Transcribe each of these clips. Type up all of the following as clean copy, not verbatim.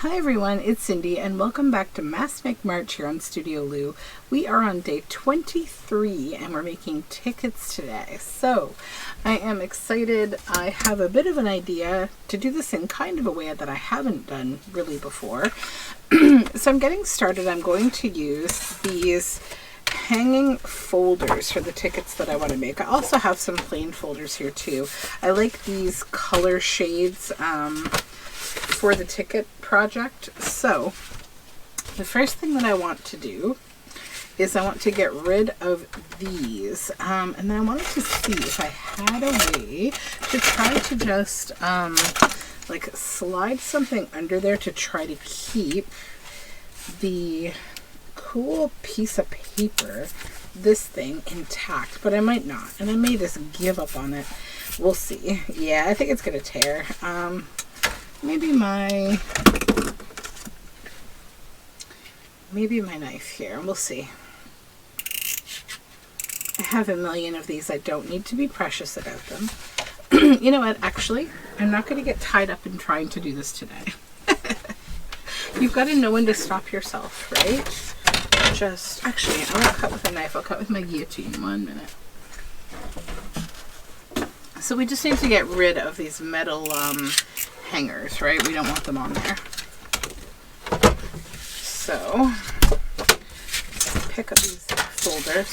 Hi everyone, it's Cindy and welcome back to Mass Make March here on Studioloo. We are on day 23 and we're making tickets today. So I am excited. I have a bit of an idea to do this in kind of a way that I haven't done really before. So I'm getting started. I'm going to use these hanging folders for the tickets that I want to make. I also have some plain folders here too. I like these color shades for the ticket project. So the first thing that I want to do is I want to get rid of these and then I wanted to see if I had a way to try to just like slide something under there to try to keep the cool piece of paper, this thing, intact, but I might not, and I may just give up on it. We'll see. Yeah, I think it's gonna tear. Maybe my knife here. We'll see. I have a million of these. I don't need to be precious about them. You know what? Actually, I'm not going to get tied up in trying to do this today. You've got to know when to stop yourself, right? Actually, I won't cut with a knife. I'll cut with my guillotine. 1 minute. So we just need to get rid of these metal hangers, right? We don't want them on there. So, pick up these folders.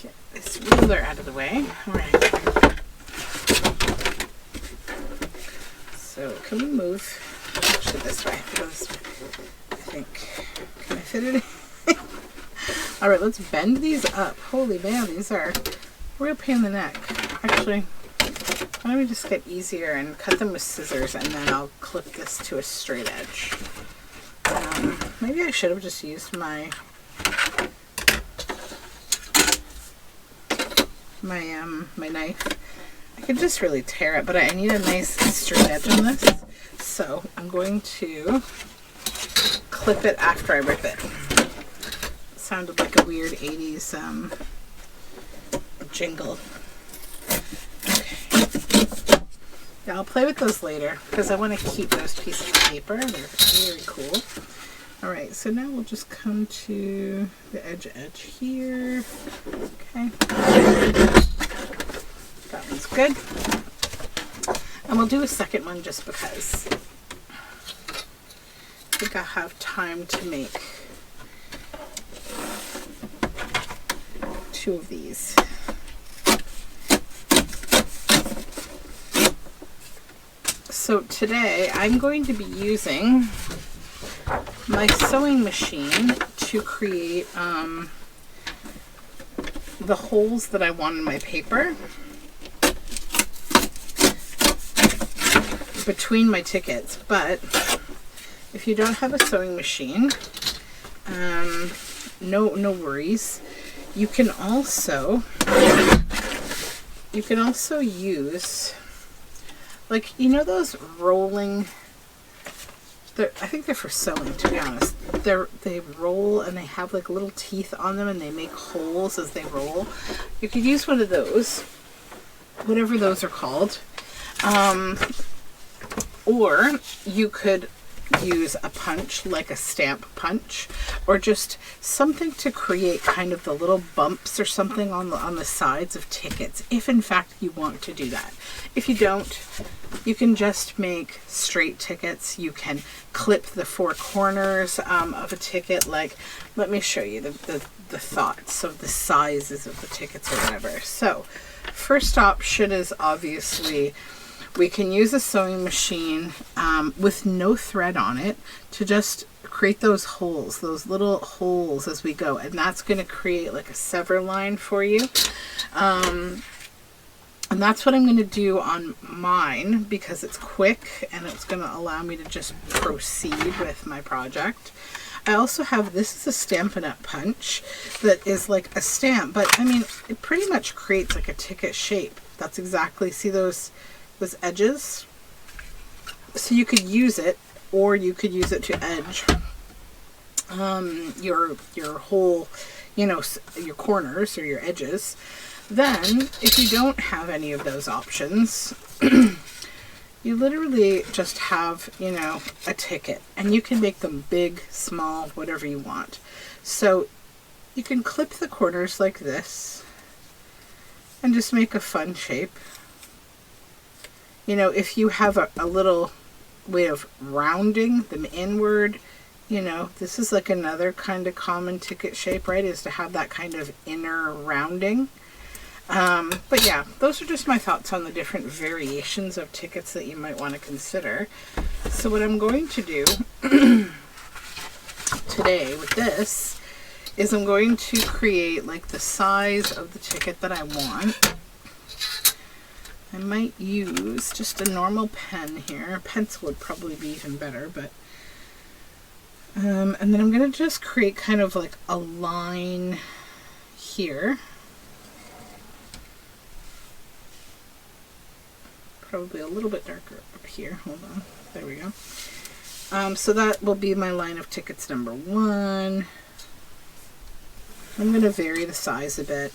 Get this ruler out of the way. All right. So, can we move? Actually, this way. Because I think, can I fit it in? All right, let's bend these up. Holy man, these are a real pain in the neck. Actually, why don't we just get easier and cut them with scissors, and then I'll clip this to a straight edge. Maybe I should have just used my knife. I could just really tear it, but I need a nice straight edge on this. So I'm going to clip it after I rip it. Sounded like a weird 80s jingle. Yeah, I'll play with those later because I want to keep those pieces of paper. They're very cool. Alright, so now we'll just come to the edge here. Okay. That one's good. And we'll do a second one just because I think I have time to make 2 of these. So today I'm going to be using my sewing machine to create the holes that I want in my paper between my tickets. But if you don't have a sewing machine, no worries. You can also use, like, you know those rolling, I think they're for sewing, to be honest. They roll and they have like little teeth on them and they make holes as they roll. You could use one of those, whatever those are called. Or you could use a punch, like a stamp punch, or just something to create kind of the little bumps or something on the sides of tickets, if in fact you want to do that. If you don't, you can just make straight tickets. You can clip the 4 corners of a ticket. Like, let me show you the thoughts of the sizes of the tickets or whatever. So first option is obviously we can use a sewing machine with no thread on it to just create those holes, those little holes as we go. And that's going to create like a sever line for you. And that's what I'm going to do on mine because it's quick and it's going to allow me to just proceed with my project. I also have, this is a Stampin' Up! Punch that is like a stamp, but I mean, it pretty much creates like a ticket shape. That's exactly, see those edges? So you could use it, or you could use it to edge your whole, you know, your corners or your edges. Then, if you don't have any of those options, You literally just have, you know, a ticket, and you can make them big, small, whatever you want. So you can clip the corners like this and just make a fun shape. You know, if you have a little way of rounding them inward, you know, this is like another kind of common ticket shape, right? Is to have that kind of inner rounding. But yeah, those are just my thoughts on the different variations of tickets that you might want to consider. So what I'm going to do today with this is I'm going to create like the size of the ticket that I want. I might use just a normal pen here. A pencil would probably be even better, but and then I'm going to just create kind of like a line here. Probably a little bit darker up here. Hold on. There we go. So that will be my line of tickets number 1. I'm going to vary the size a bit.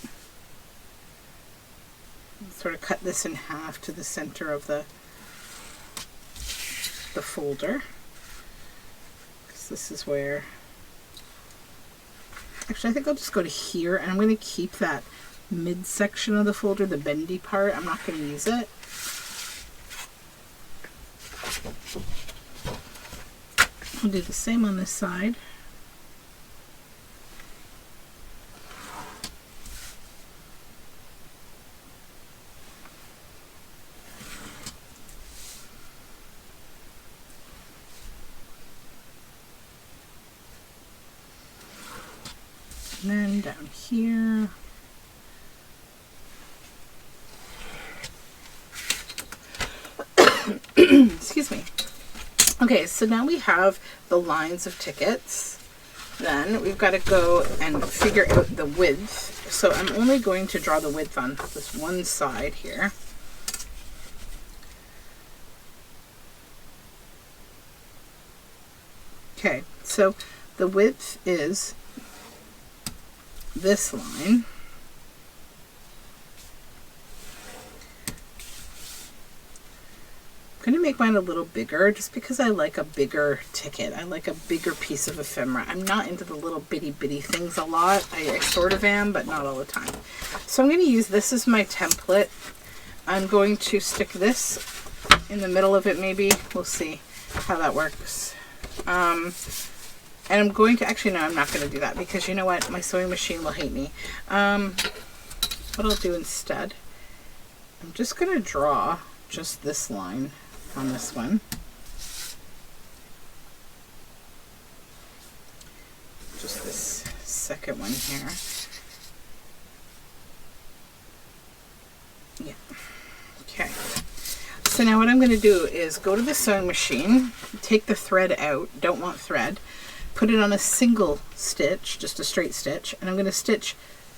Sort of cut this in half to the center of the folder. Because this is where... Actually, I think I'll just go to here, and I'm going to keep that midsection of the folder, the bendy part. I'm not going to use it. I'll do the same on this side. And then down here. Excuse me. Okay, so now we have the lines of tickets. Then we've got to go and figure out the width. So I'm only going to draw the width on this one side here. Okay, so the width is this line. I'm going to make mine a little bigger just because I like a bigger ticket. I like a bigger piece of ephemera. I'm not into the little bitty things a lot. I sort of am, but not all the time. So I'm going to use this as my template. I'm going to stick this in the middle of it maybe. We'll see how that works. And I'm going to, actually no, I'm not going to do that because you know what? My sewing machine will hate me. What I'll do instead, I'm just going to draw just this line on this one. Just this second one here. Yeah. Okay. So now what I'm going to do is go to the sewing machine, take the thread out, don't want thread, put it on a single stitch, just a straight stitch, and I'm going to stitch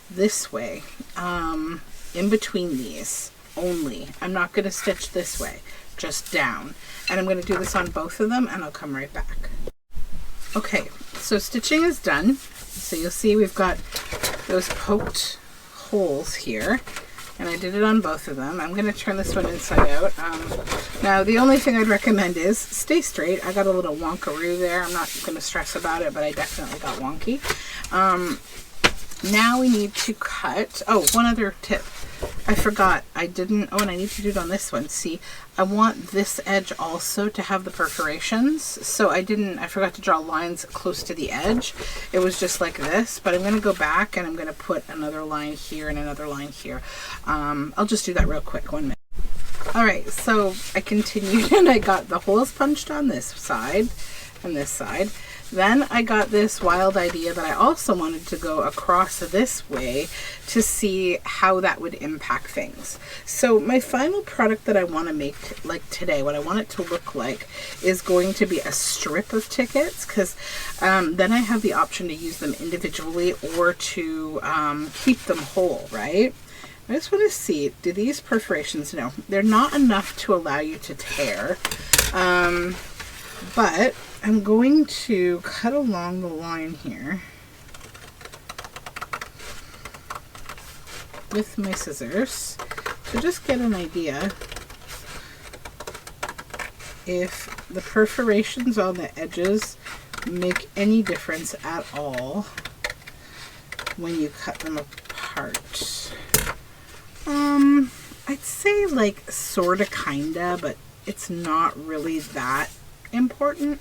this way, in between these only. I'm not going to stitch this way, just down. And I'm going to do this on both of them, and I'll come right back. Okay, so stitching is done. So you'll see we've got those poked holes here, and I did it on both of them. I'm going to turn this one inside out. Now, the only thing I'd recommend is stay straight. I got a little wonkaroo there. I'm not going to stress about it, but I definitely got wonky. Now we need to cut. Oh, one other tip. I forgot. I didn't. Oh, and I need to do it on this one. See, I want this edge also to have the perforations. So I forgot to draw lines close to the edge. It was just like this, but I'm going to go back and I'm going to put another line here and another line here. I'll just do that real quick. 1 minute. All right, so I continued and I got the holes punched on this side and this side. Then I got this wild idea that I also wanted to go across this way to see how that would impact things. So my final product that I want to make, like today, what I want it to look like is going to be a strip of tickets, because then I have the option to use them individually or to keep them whole, right? I just want to see, do these perforations, no, they're not enough to allow you to tear, but I'm going to cut along the line here with my scissors to just get an idea if the perforations on the edges make any difference at all when you cut them apart. I'd say like sorta kinda, but it's not really that important.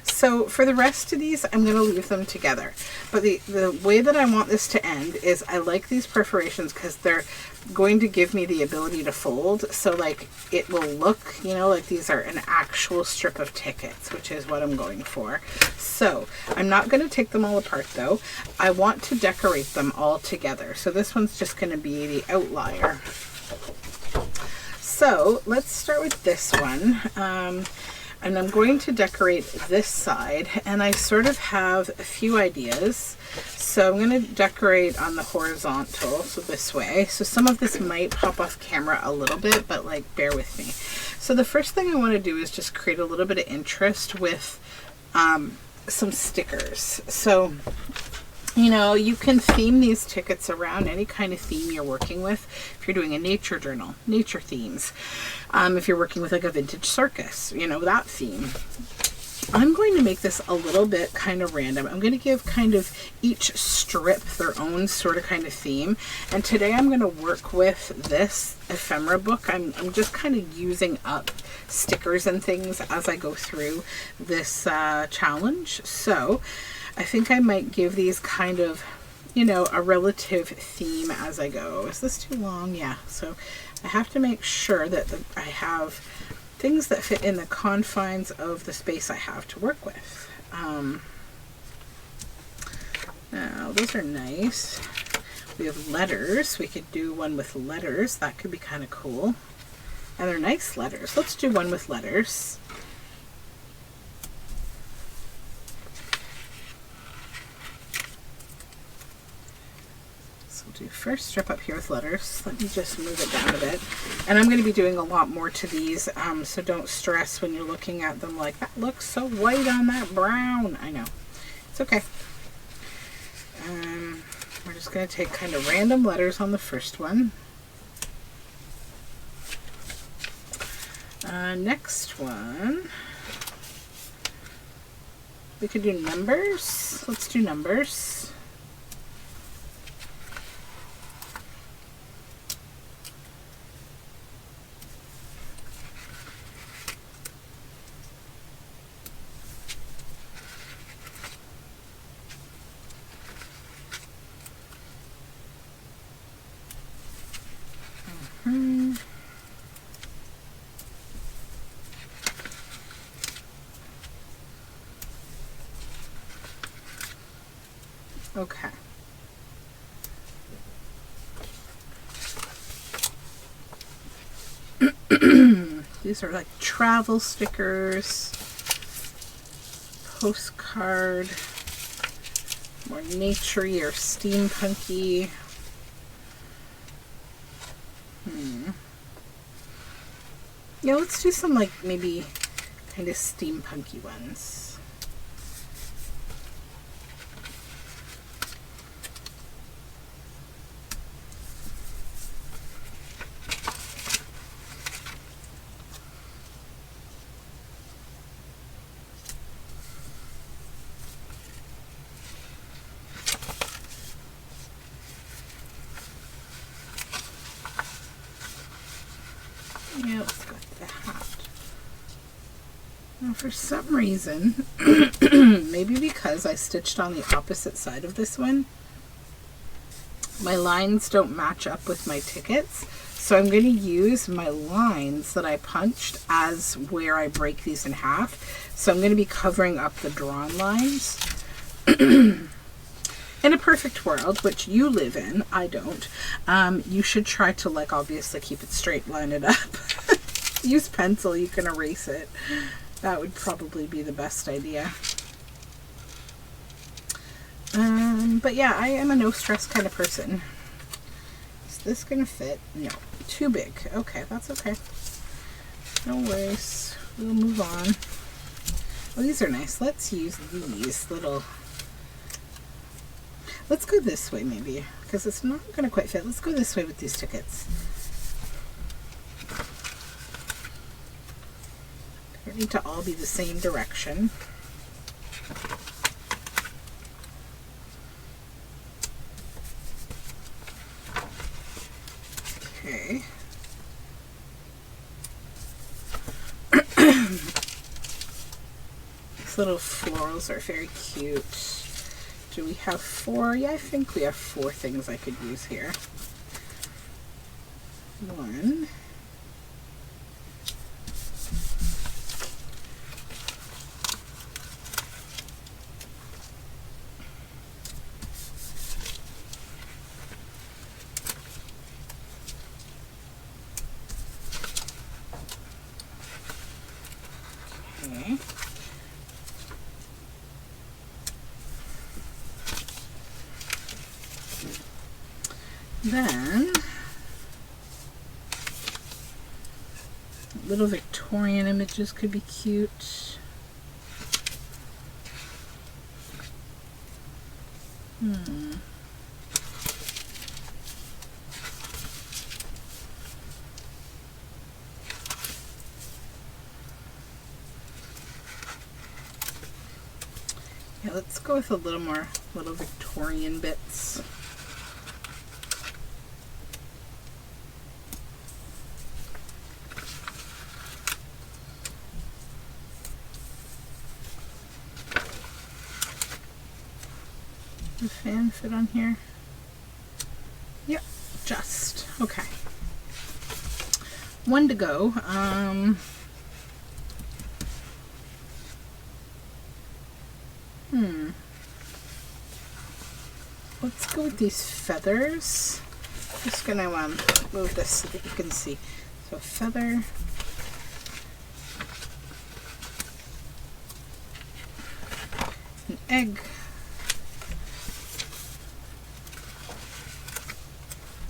So for the rest of these, I'm going to leave them together. But the way that I want this to end is I like these perforations because they're going to give me the ability to fold. So like it will look, you know, like these are an actual strip of tickets, which is what I'm going for. So I'm not going to take them all apart though. I want to decorate them all together. So this one's just going to be the outlier. So let's start with this one. And I'm going to decorate this side, and I sort of have a few ideas. So I'm going to decorate on the horizontal, so this way. So some of this might pop off camera a little bit, but like bear with me. So the first thing I want to do is just create a little bit of interest with some stickers. So, you know, you can theme these tickets around any kind of theme you're working with. If you're doing a nature journal, nature themes. If you're working with like a vintage circus, you know, that theme. I'm going to make this a little bit kind of random. I'm going to give kind of each strip their own sort of kind of theme. And today I'm going to work with this ephemera book. I'm just kind of using up stickers and things as I go through this challenge. So I think I might give these kind of, you know, a relative theme as I go. Is this too long? Yeah. So I have to make sure that I have things that fit in the confines of the space I have to work with. Now, those are nice. We have letters. We could do one with letters. That could be kind of cool. And they're nice letters. Let's do one with letters. Do first strip up here with letters. Let me just move it down a bit. And I'm going to be doing a lot more to these, so don't stress when you're looking at them like, that looks so white on that brown. I know. It's okay. We're just going to take kind of random letters on the first one. Next one. We could do numbers. Let's do numbers. Okay. These are like travel stickers, postcard, more naturey or steampunky. Yeah, let's do some like maybe kind of steampunky ones. Yeah, let's go with that. Now for some reason, maybe because I stitched on the opposite side of this one, my lines don't match up with my tickets. So I'm going to use my lines that I punched as where I break these in half. So I'm going to be covering up the drawn lines. In a perfect world, which you live in, I don't, you should try to, like, obviously keep it straight, line it up. Use pencil, you can erase it. That would probably be the best idea. But yeah, I am a no stress kind of person. Is this gonna fit? No. Too big. Okay, that's okay. No worries. We'll move on. Oh, these are nice. Let's use these little... Let's go this way maybe, because it's not going to quite fit. Let's go this way with these tickets. They need to all be the same direction. Okay. These little florals are very cute. Do we have 4? Yeah, I think we have 4 things I could use here. 1. Okay. Then little Victorian images could be cute. Yeah, let's go with a little more little Victorian bits. The fan fit on here? Yep, just. Okay. 1 to go. Let's go with these feathers. I'm just gonna move this so that you can see. So a feather. An egg.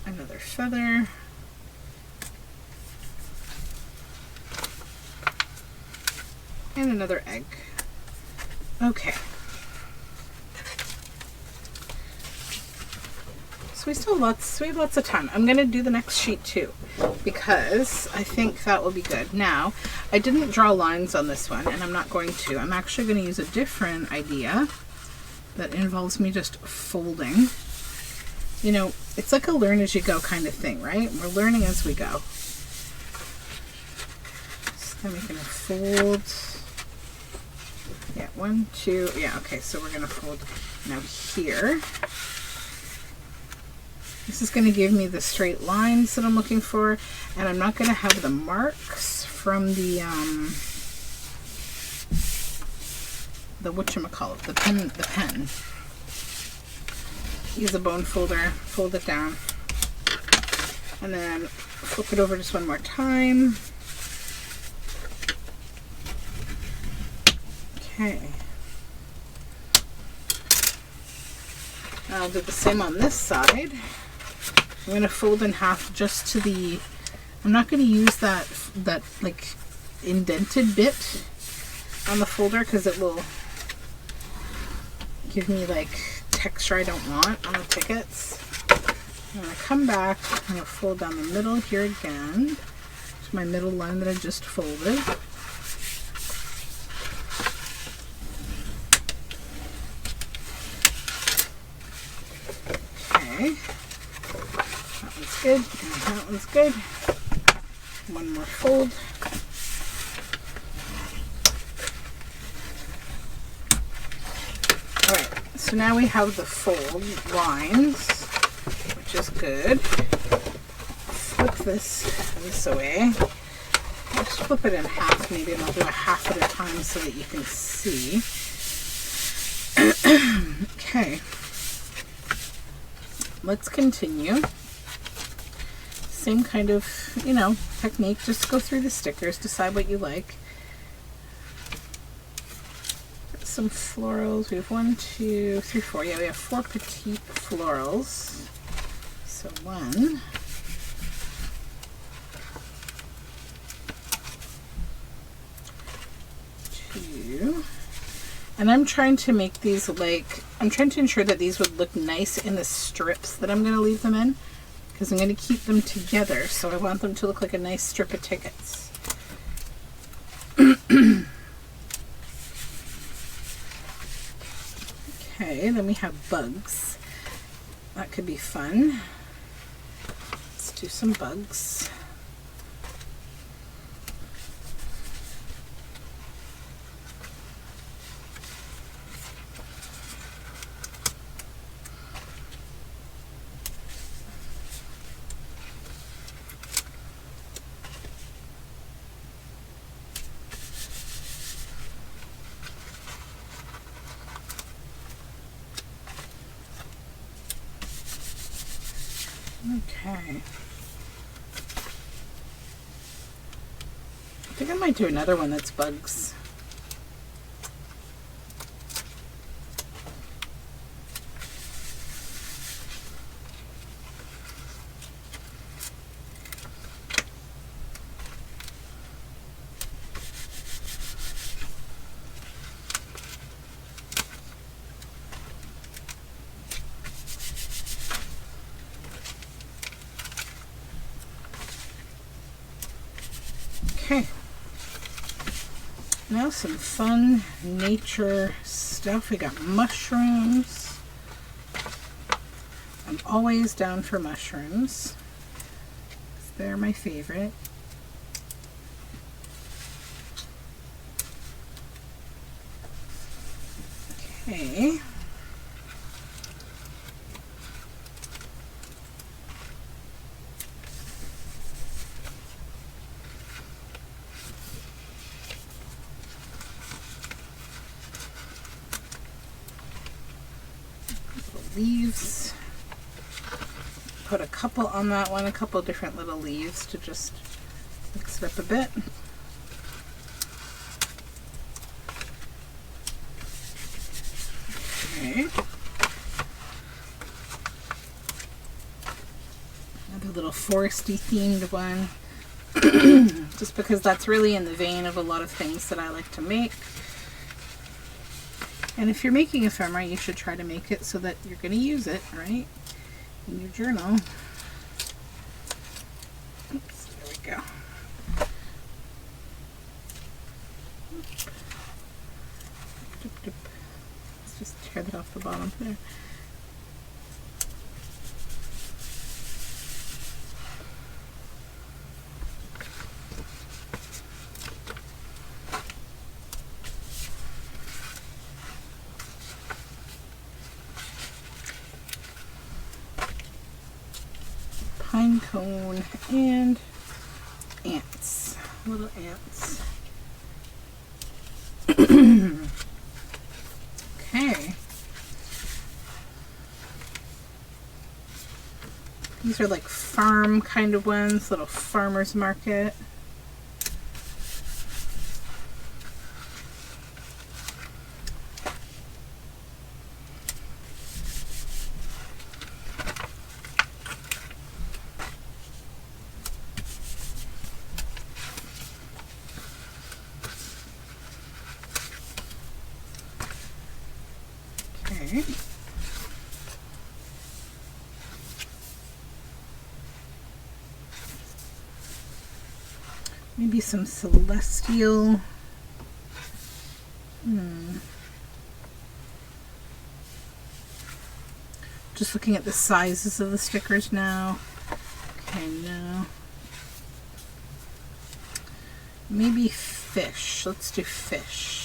Another feather. And another egg. Okay. So we have lots of time. I'm gonna do the next sheet too, because I think that will be good. Now, I didn't draw lines on this one, and I'm not going to. I'm actually gonna use a different idea that involves me just folding. You know, it's like a learn as you go kind of thing, right? We're learning as we go. So then we're gonna fold. Yeah, 1, 2, yeah, okay, so we're gonna fold now here. This is gonna give me the straight lines that I'm looking for, and I'm not gonna have the marks from the whatchamacallit, the pen. Use a bone folder, fold it down, and then flip it over just one more time. Okay. I'll do the same on this side. I'm going to fold in half just to the, I'm not going to use that like indented bit on the folder because it will give me like texture I don't want on the tickets. I'm going to come back, I'm going to fold down the middle here again to my middle line that I just folded. Okay, that one's good, and that one's good. One more fold. Alright, so now we have the fold lines, which is good. Flip this away. I'll just flip it in half maybe, and I'll do a half at a time so that you can see. Okay. Let's continue. Same kind of, you know, technique. Just go through the stickers, decide what you like. Some florals. We have 1, 2, 3, 4. Yeah, we have 4 petite florals. So 1. 2. And I'm trying to make these like, I'm trying to ensure that these would look nice in the strips that I'm going to leave them in, because I'm going to keep them together, so I want them to look like a nice strip of tickets. Okay, then we have bugs. That could be fun. Let's do some bugs. Okay. I think I might do another one that's bugs. Okay, now some fun nature stuff. We got mushrooms. I'm always down for mushrooms. They're my favorite. Okay. Leaves. Put a couple on that one, a couple different little leaves to just mix it up a bit. Okay. Another little foresty themed one. Just because that's really in the vein of a lot of things that I like to make. And if you're making ephemera, you should try to make it so that you're going to use it, right, in your journal. Oops, there we go. Let's just tear that off the bottom there. Pine cone and ants, little ants. Okay. These are like farm kind of ones, little farmer's market. Okay. Maybe some celestial. Just looking at the sizes of the stickers now. Okay, no. Maybe fish. Let's do fish.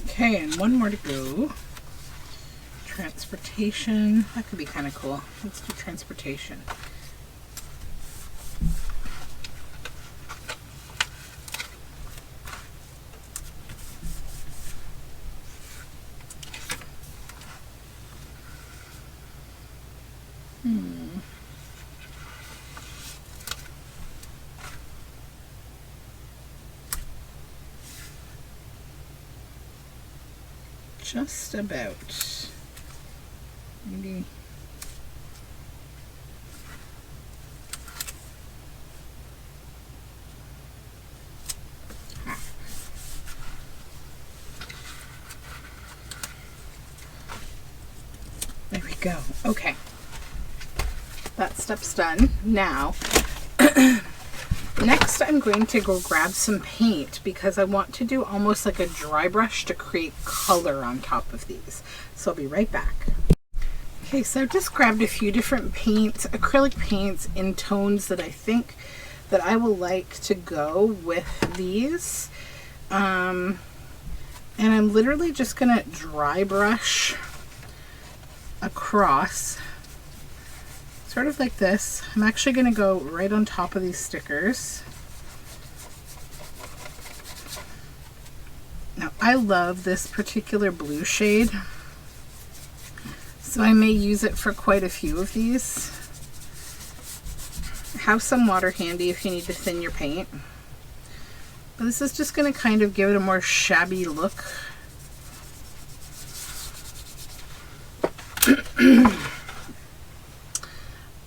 Okay, and one more to go. Transportation. That could be kind of cool. Let's do transportation. Just about. Maybe. go. Okay. That step's done. Now, next I'm going to go grab some paint because I want to do almost like a dry brush to create color on top of these. So I'll be right back. Okay, so I've just grabbed a few different paints, acrylic paints in tones that I think that I will like to go with these. And I'm literally just gonna dry brush across, sort of like this. I'm actually gonna go right on top of these stickers. Now I love this particular blue shade, so I may use it for quite a few of these. Have some water handy if you need to thin your paint. But this is just going to kind of give it a more shabby look.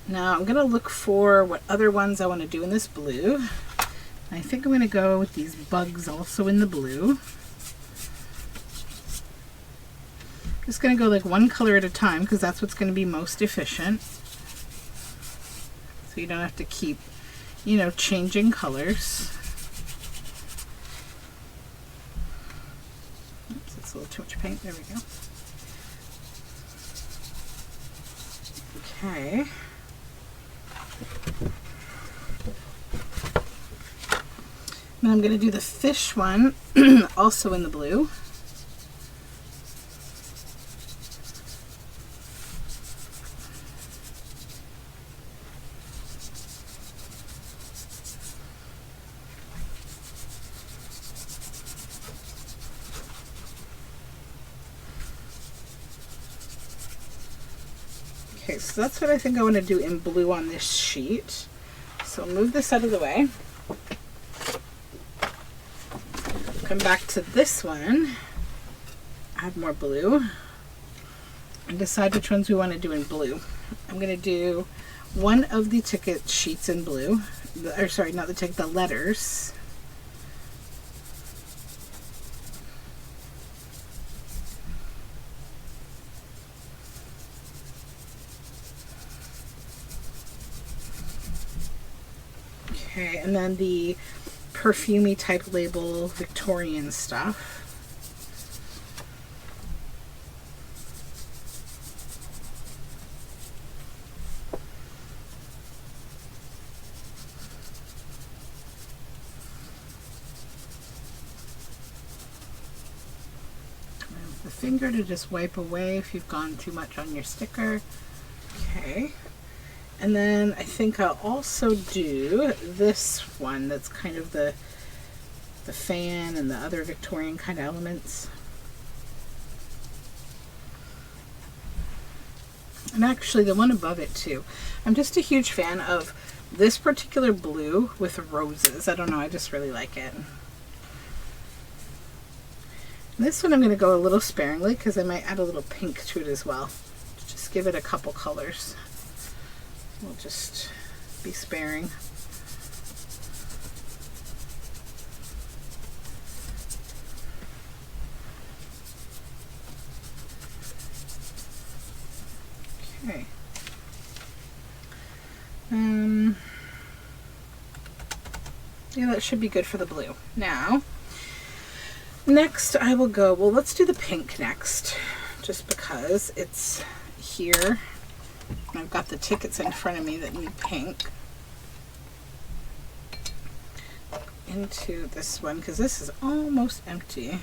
Now I'm going to look for what other ones I want to do in this blue. I think I'm going to go with these bugs also in the blue. Just going to go like one color at a time because that's what's going to be most efficient. So you don't have to keep, you know, changing colors. Oops, that's a little too much paint. There we go. Okay. And I'm going to do the fish one also in the blue. Okay, so that's what I think I want to do in blue on this sheet. So I'll move this out of the way. Come back to this one, add more blue, and decide which ones we want to do in blue. I'm going to do one of the ticket sheets in blue, or sorry, not the ticket, the letters. Okay, and then the perfumey type label Victorian stuff. The finger to just wipe away if you've gone too much on your sticker. Okay. And then I think I'll also do this one that's kind of the fan and the other Victorian kind of elements. And actually the one above it too. I'm just a huge fan of this particular blue with roses. I don't know, I just really like it. This one I'm going to go a little sparingly because I might add a little pink to it as well. Just give it a couple colors. We'll just be sparing. Okay. Yeah, that should be good for the blue. Now, next I will go, well, let's do the pink next, just because it's here. I've got the tickets in front of me that need pink. Into this one, because this is almost empty.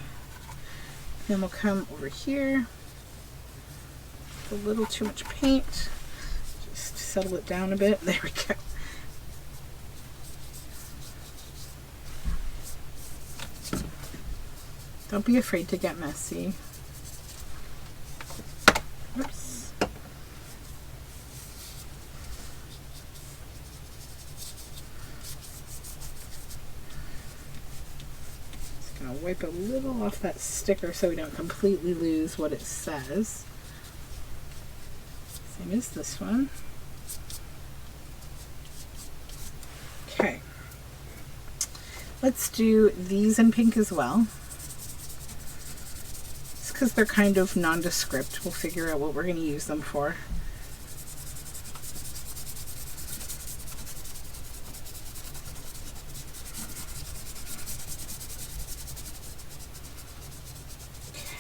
Then we'll come over here. A little too much paint. Just settle it down a bit. There we go. Don't be afraid to get messy. Oops. Wipe a little off that sticker so we don't completely lose what it says. Same as this one. Okay. Let's do these in pink as well. because they're kind of nondescript. We'll figure out what we're going to use them for.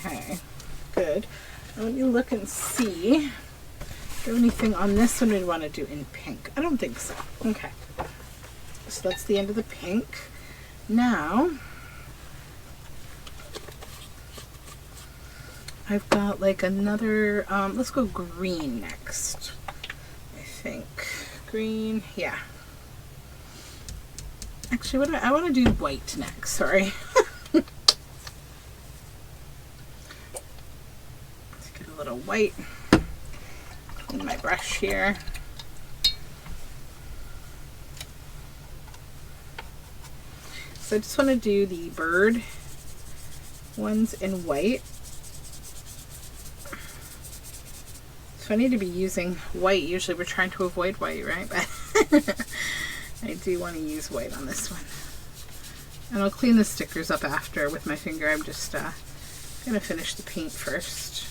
Okay, good. Now let me look and see. Do you have anything on this one we'd want to do in pink? I don't think so. Okay. So that's the end of the pink. Now, I've got like another, let's go green next. I think. Green, yeah. Actually, I want to do white next, sorry. Let's get a little white in my brush here. So I just want to do the bird ones in white. It's funny to be using white. Usually we're trying to avoid white, right? But I do want to use white on this one. And I'll clean the stickers up after with my finger. I'm just going to finish the paint first.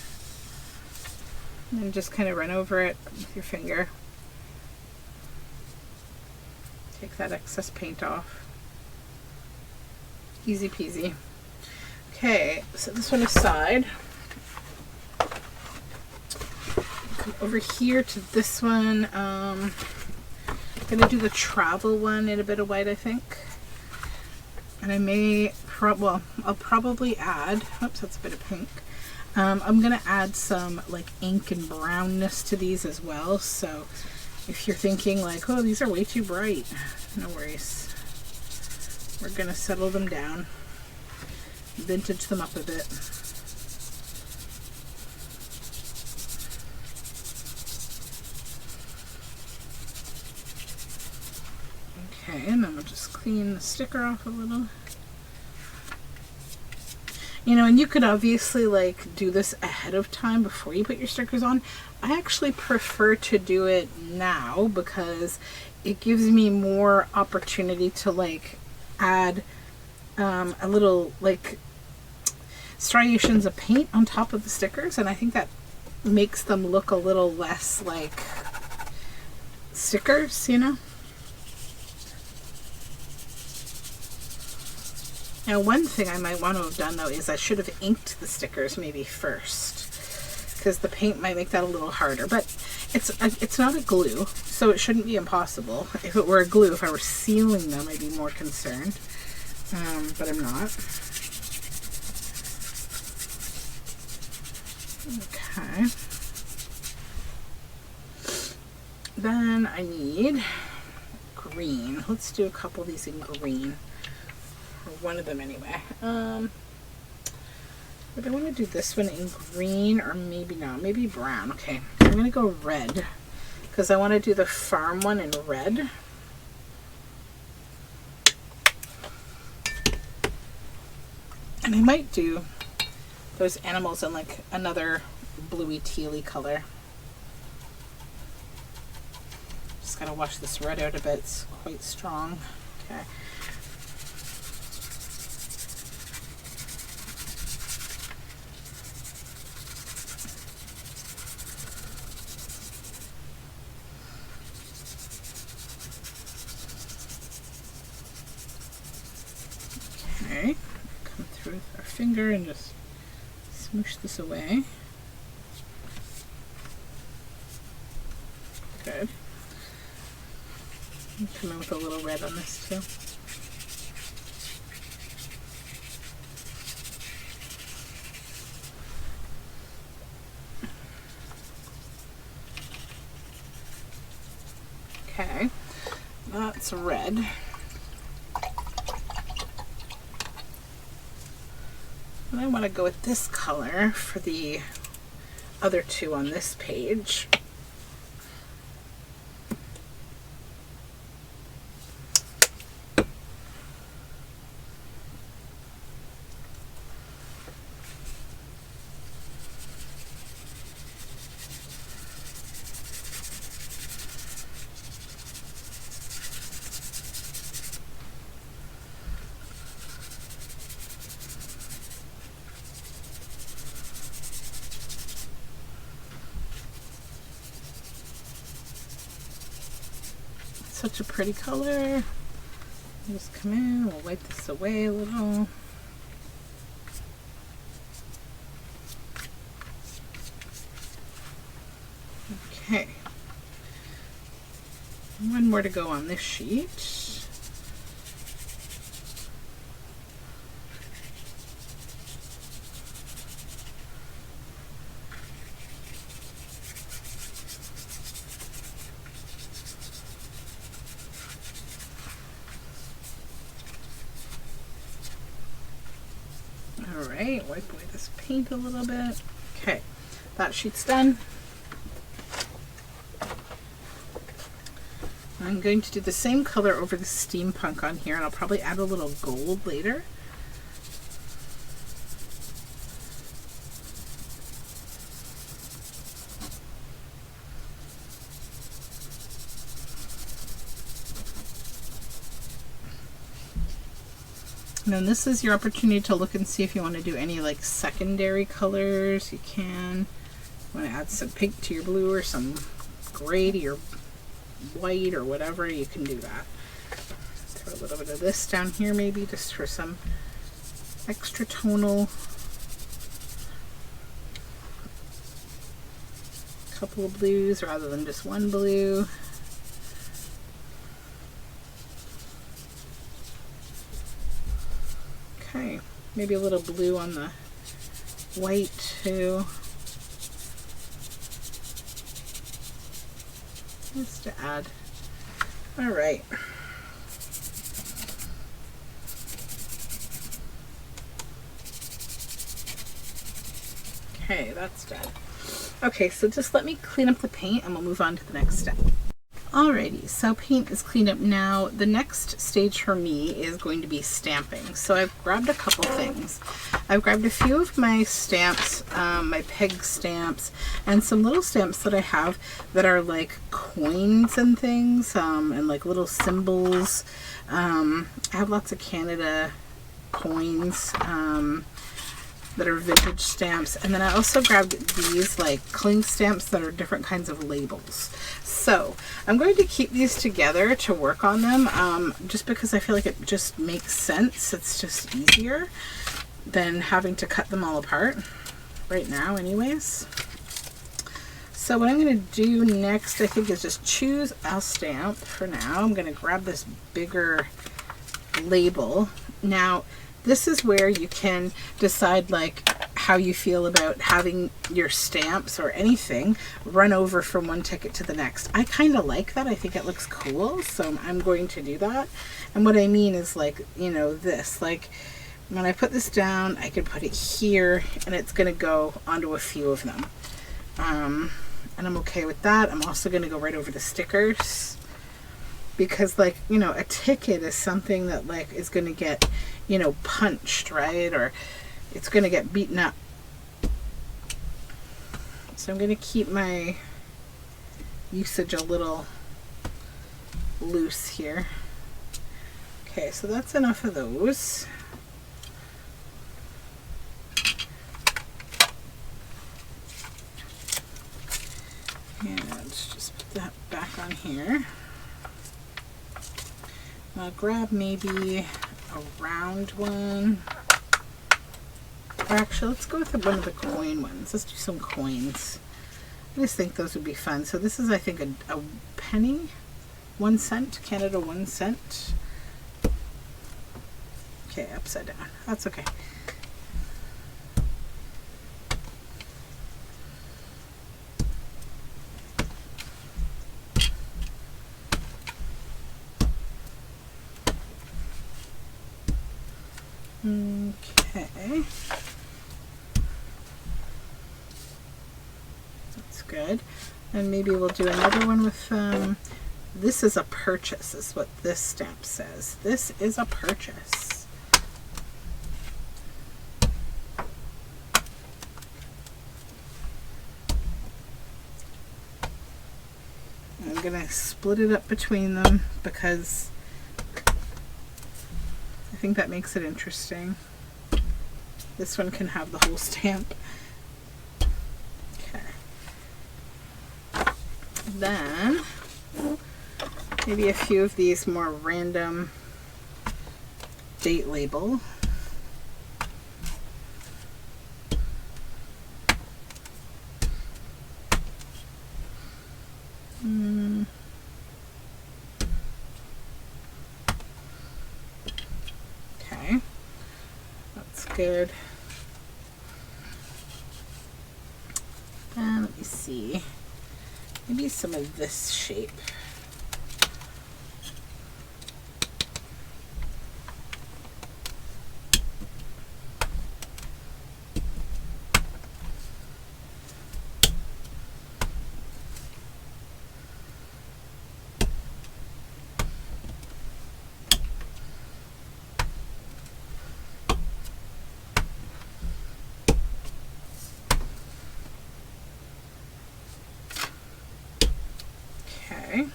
And then just kind of run over it with your finger. Take that excess paint off. Easy peasy. Okay, set this one aside. Come over here to this one. I'm gonna do the travel one in a bit of white, I think. And I may, I'll probably add, oops, that's a bit of pink. I'm gonna add some like ink and brownness to these as well. So if you're thinking like, oh, these are way too bright, no worries. We're gonna settle them down, vintage them up a bit. Okay, and then we'll just clean the sticker off a little. You know, and you could obviously like do this ahead of time before you put your stickers on. I actually prefer to do it now because it gives me more opportunity to like add a little like striations of paint on top of the stickers, and I think that makes them look a little less like stickers, you know. Now, one thing I might want to have done though is I should have inked the stickers maybe first, because the paint might make that a little harder. But it's not a glue, so it shouldn't be impossible. If it were a glue, if I were sealing them, I'd be more concerned. But I'm not. Okay. Then I need green. Let's do a couple of these in green. Or one of them anyway. But I want to do this one in green, or maybe not. Maybe brown. Okay. I'm going to go red, because I want to do the farm one in red. And I might do those animals in like another bluey tealy color. Just gotta wash this red out a bit. It's quite strong. Okay. Okay. Come through with our finger and just smoosh this away. Good. Come in with a little red on this too. Okay, that's red. And I want to go with this color for the other two on this page. such a pretty color. Just come in, we'll wipe this away a little. Okay. One more to go on this sheet. Alright, wipe away this paint a little bit. Okay, that sheet's done. I'm going to do the same color over the steampunk on here, and I'll probably add a little gold later. And then this is your opportunity to look and see if you want to do any like secondary colors. You can. Want to add some pink to your blue or some gray to your white or whatever, you can do that. Throw a little bit of this down here maybe just for some extra tonal. Couple of blues rather than just one blue. Okay, maybe a little blue on the white too. Just to add. All right. Okay, that's done. Okay, so just let me clean up the paint and we'll move on to the next step. Alrighty, so paint is cleaned up now. The next stage for me is going to be stamping. So I've grabbed a couple things. I've grabbed a few of my stamps, my peg stamps, and some little stamps that I have that are like coins and things, and like little symbols. I have lots of Canada coins that are vintage stamps, and then I also grabbed these like cling stamps that are different kinds of labels. So I'm going to keep these together to work on them, just because I feel like it just makes sense. It's just easier than having to cut them all apart right now anyways. So what I'm going to do next, I think, is just choose a stamp for now. I'm going to grab this bigger label. Now this is where you can decide like how you feel about having your stamps or anything run over from one ticket to the next. I kind of like that. I think it looks cool, so I'm going to do that. And what I mean is like, you know, this, like when I put this down, I can put it here and it's going to go onto a few of them. And I'm okay with that. I'm also going to go right over the stickers because, like, you know, a ticket is something that like is going to get, you know, punched, right? Or it's going to get beaten up. So I'm going to keep my usage a little loose here. Okay, so that's enough of those. And let's just put that back on here. I'll grab maybe a round one. Or actually, let's go with one of the coin ones. Let's do some coins. I just think those would be fun. So this is, I think, a penny, 1 cent, Canada 1 cent. Okay, upside down. That's okay. Okay. That's good. And maybe we'll do another one with, this is a purchase, is what this stamp says. This is a purchase. I'm going to split it up between them because I think that makes it interesting. This one can have the whole stamp. Okay. Then Maybe a few of these more random date label. Okay, that's good. And let me see, maybe some of this shape. Okay.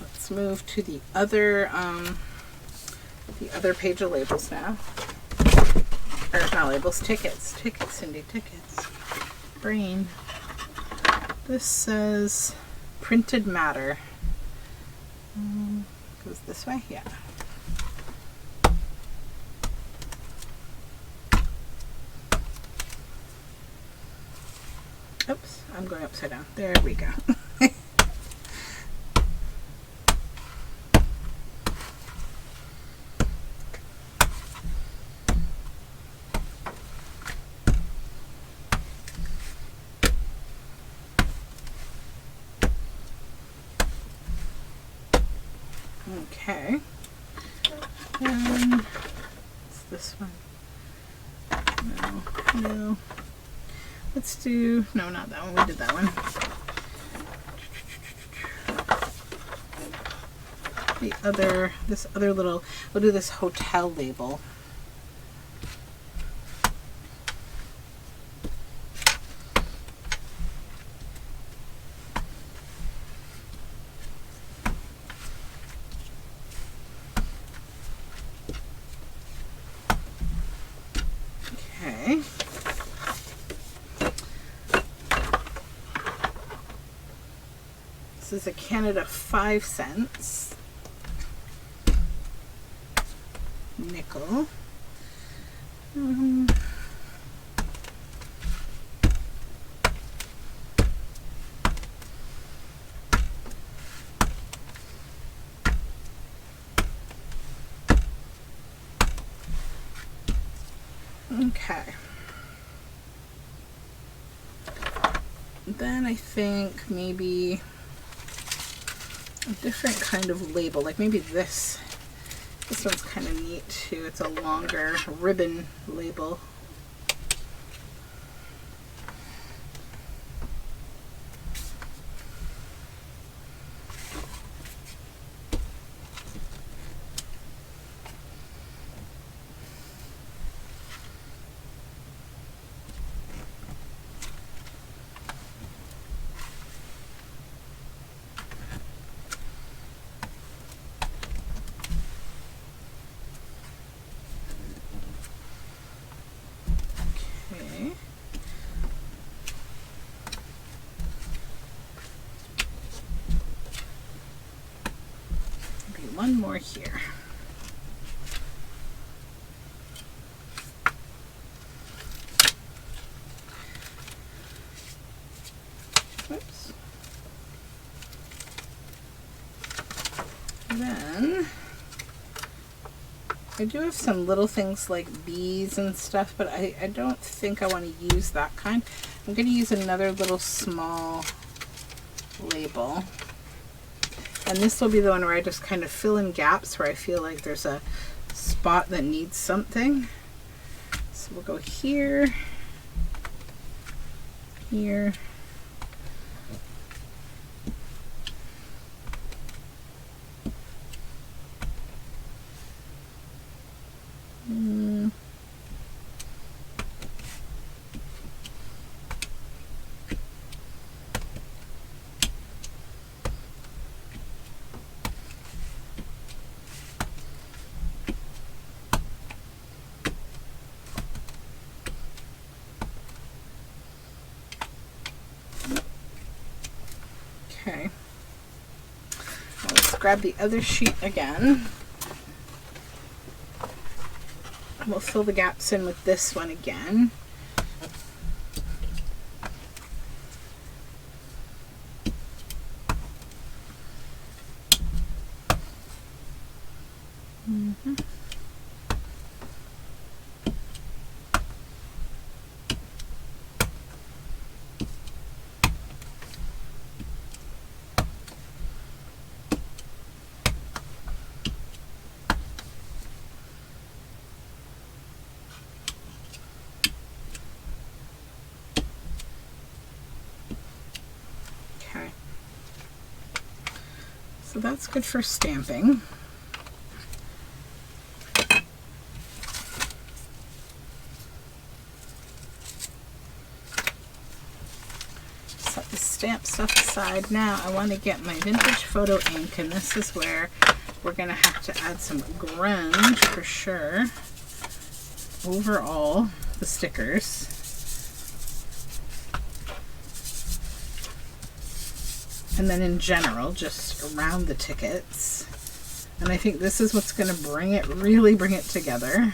Let's move to the other page of labels now. Or not labels, tickets. Tickets, Cindy, tickets. Brain. This says printed matter. Goes this way? Yeah. Oops, I'm going upside down. There we go. Okay. What's this one? No. Let's do, no, not that one. We did that one. This other little, we'll do this hotel label. Okay. This is a Canada 5 cents. Nickel. Okay. Then I think maybe a different kind of label, like maybe this one's kind of neat too. It's a longer ribbon label. One more here. Oops. Then I do have some little things like bees and stuff, but I don't think I want to use that kind. I'm going to use another little small label. And this will be the one where I just kind of fill in gaps where I feel like there's a spot that needs something. So we'll go here, here, grab the other sheet again. We'll fill the gaps in with this one again. So that's good for stamping. Set the stamp stuff aside. Now I want to get my vintage photo ink, and this is where we're going to have to add some grunge for sure over all the stickers. And then in general, just around the tickets. And I think this is what's going to bring it, really bring it together.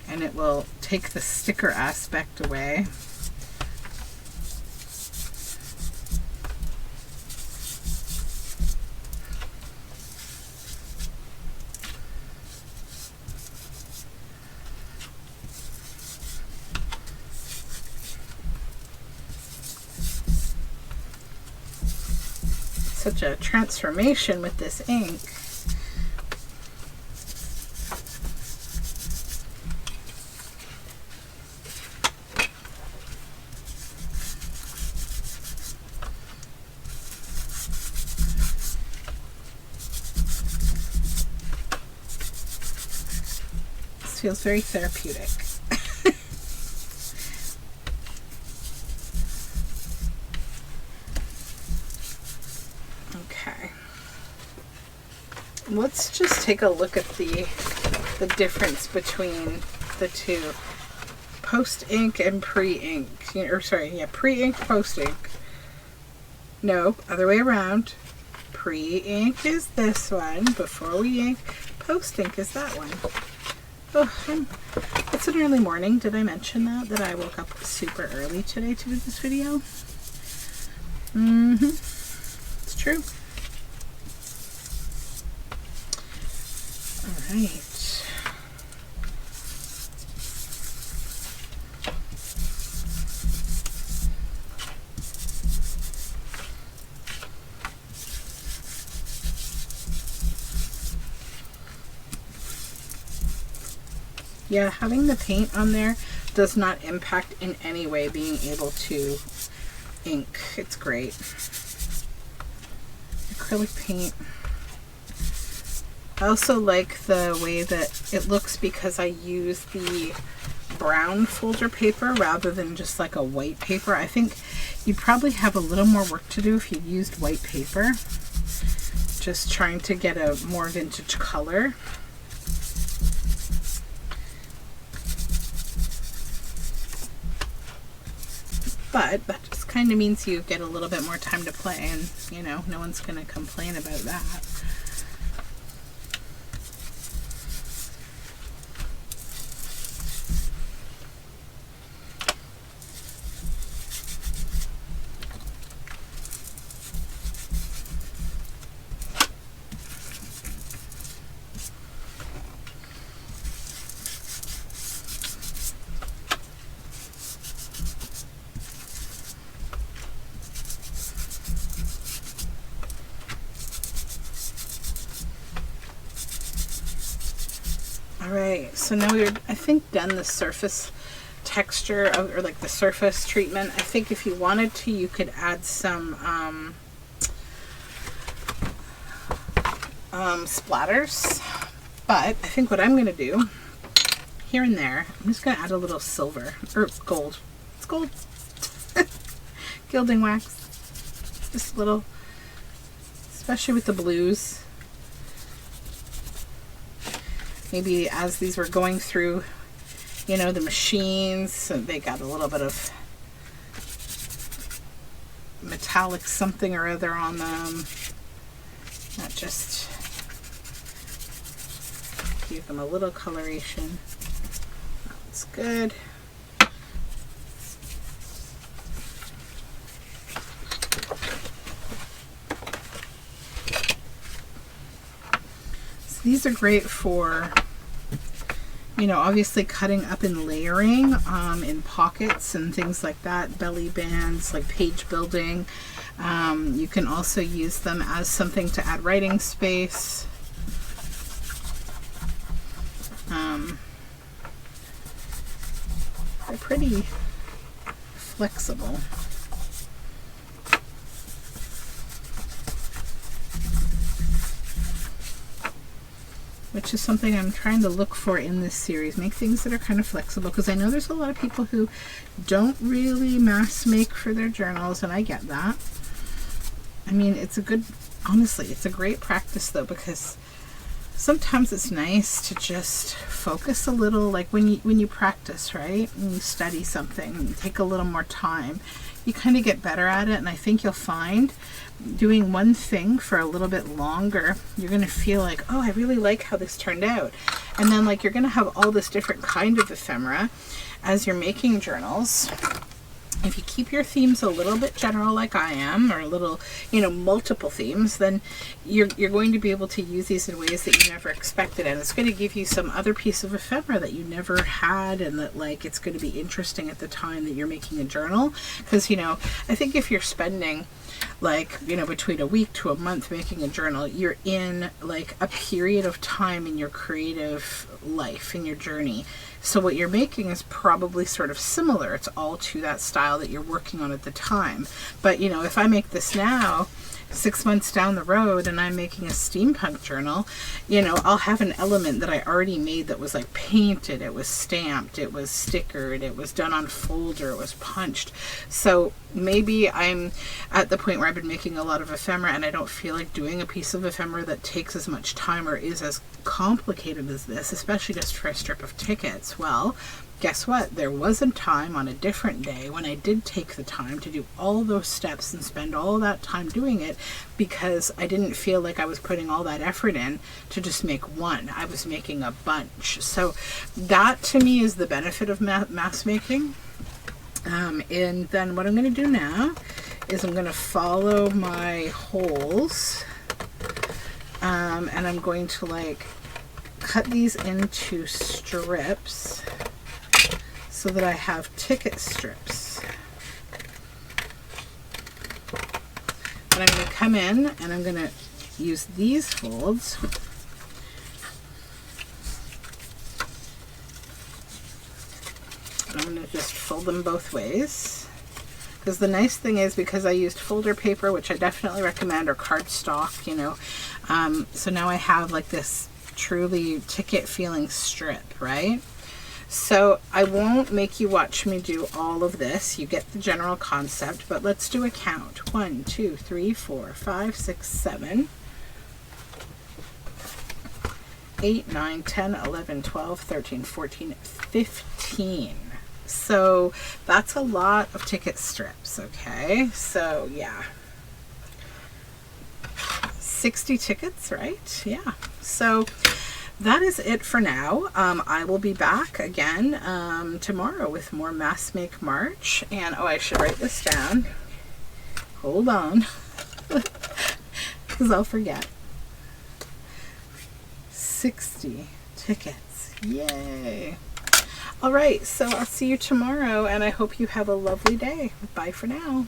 And it will take the sticker aspect away. Such a transformation with this ink. This feels very therapeutic. Let's just take a look at the difference between the two. Post ink and pre-ink. Or sorry, yeah, pre-ink, post ink. No, other way around. Pre-ink is this one. Before we ink, post ink is that one. Oh, it's an early morning. Did I mention that I woke up super early today to do this video? It's true. Right. Yeah, having the paint on there does not impact in any way being able to ink. It's great. Acrylic paint. I also like the way that it looks because I use the brown folder paper rather than just like a white paper. I think you'd probably have a little more work to do if you used white paper. Just trying to get a more vintage color. But that just kind of means you get a little bit more time to play, and you know, no one's going to complain about that. Alright, so now we're, I think, done the surface texture of, or like the surface treatment. I think if you wanted to, you could add some splatters. But I think what I'm going to do, here and there, I'm just going to add a little silver, or gold. It's gold. Gilding wax. Just a little, especially with the blues. Maybe as these were going through, you know, the machines, they got a little bit of metallic something or other on them. That just give them a little coloration. That's good. So these are great for, you know, obviously cutting up and layering in pockets and things like that, belly bands, like page building. You can also use them as something to add writing space. They're pretty flexible. Which is something I'm trying to look for in this series. Make things that are kind of flexible, because I know there's a lot of people who don't really mass make for their journals, and I get that. I mean, it's a good, honestly, it's a great practice though, because sometimes it's nice to just focus a little, like when you practice, right? When you study something and take a little more time, you kind of get better at it. And I think you'll find doing one thing for a little bit longer, you're going to feel like, oh, I really like how this turned out. And then like you're going to have all this different kind of ephemera as you're making journals. If you keep your themes a little bit general like I am, or a little, you know, multiple themes, then you're going to be able to use these in ways that you never expected. And it's going to give you some other piece of ephemera that you never had, and that like it's going to be interesting at the time that you're making a journal. Because, you know, I think if you're spending like, you know, between a week to a month making a journal, you're in like a period of time in your creative life, in your journey. So what you're making is probably sort of similar. It's all to that style that you're working on at the time. But, you know, if I make this now, 6 months down the road, and I'm making a steampunk journal, you know, I'll have an element that I already made that was like painted, it was stamped, it was stickered, it was done on folder, it was punched. So maybe I'm at the point where I've been making a lot of ephemera and I don't feel like doing a piece of ephemera that takes as much time or is as complicated as this, especially just for a strip of tickets. Well, guess what? There was a time on a different day when I did take the time to do all those steps and spend all that time doing it, because I didn't feel like I was putting all that effort in to just make one. I was making a bunch. So that to me is the benefit of mass making. And then what I'm going to do now is I'm going to follow my holes, and I'm going to like cut these into strips so that I have ticket strips. And I'm going to come in and I'm going to use these folds and I'm going to just fold them both ways. Because the nice thing is, because I used folder paper, which I definitely recommend, or cardstock, you know, so now I have like this truly ticket feeling strip, right? So I won't make you watch me do all of this. You get the general concept, but let's do a count. 1, 2, 3, 4, 5, 6, 7, 8, 9, 10, 11, 12, 13, 14, 15. So that's a lot of ticket strips, okay? So yeah. 60 tickets, right? Yeah. So that is it for now. I will be back again tomorrow with more Mass Make March. And oh, I should write this down. Hold on, because I'll forget. 60 tickets. Yay. All right, so I'll see you tomorrow, and I hope you have a lovely day. Bye for now.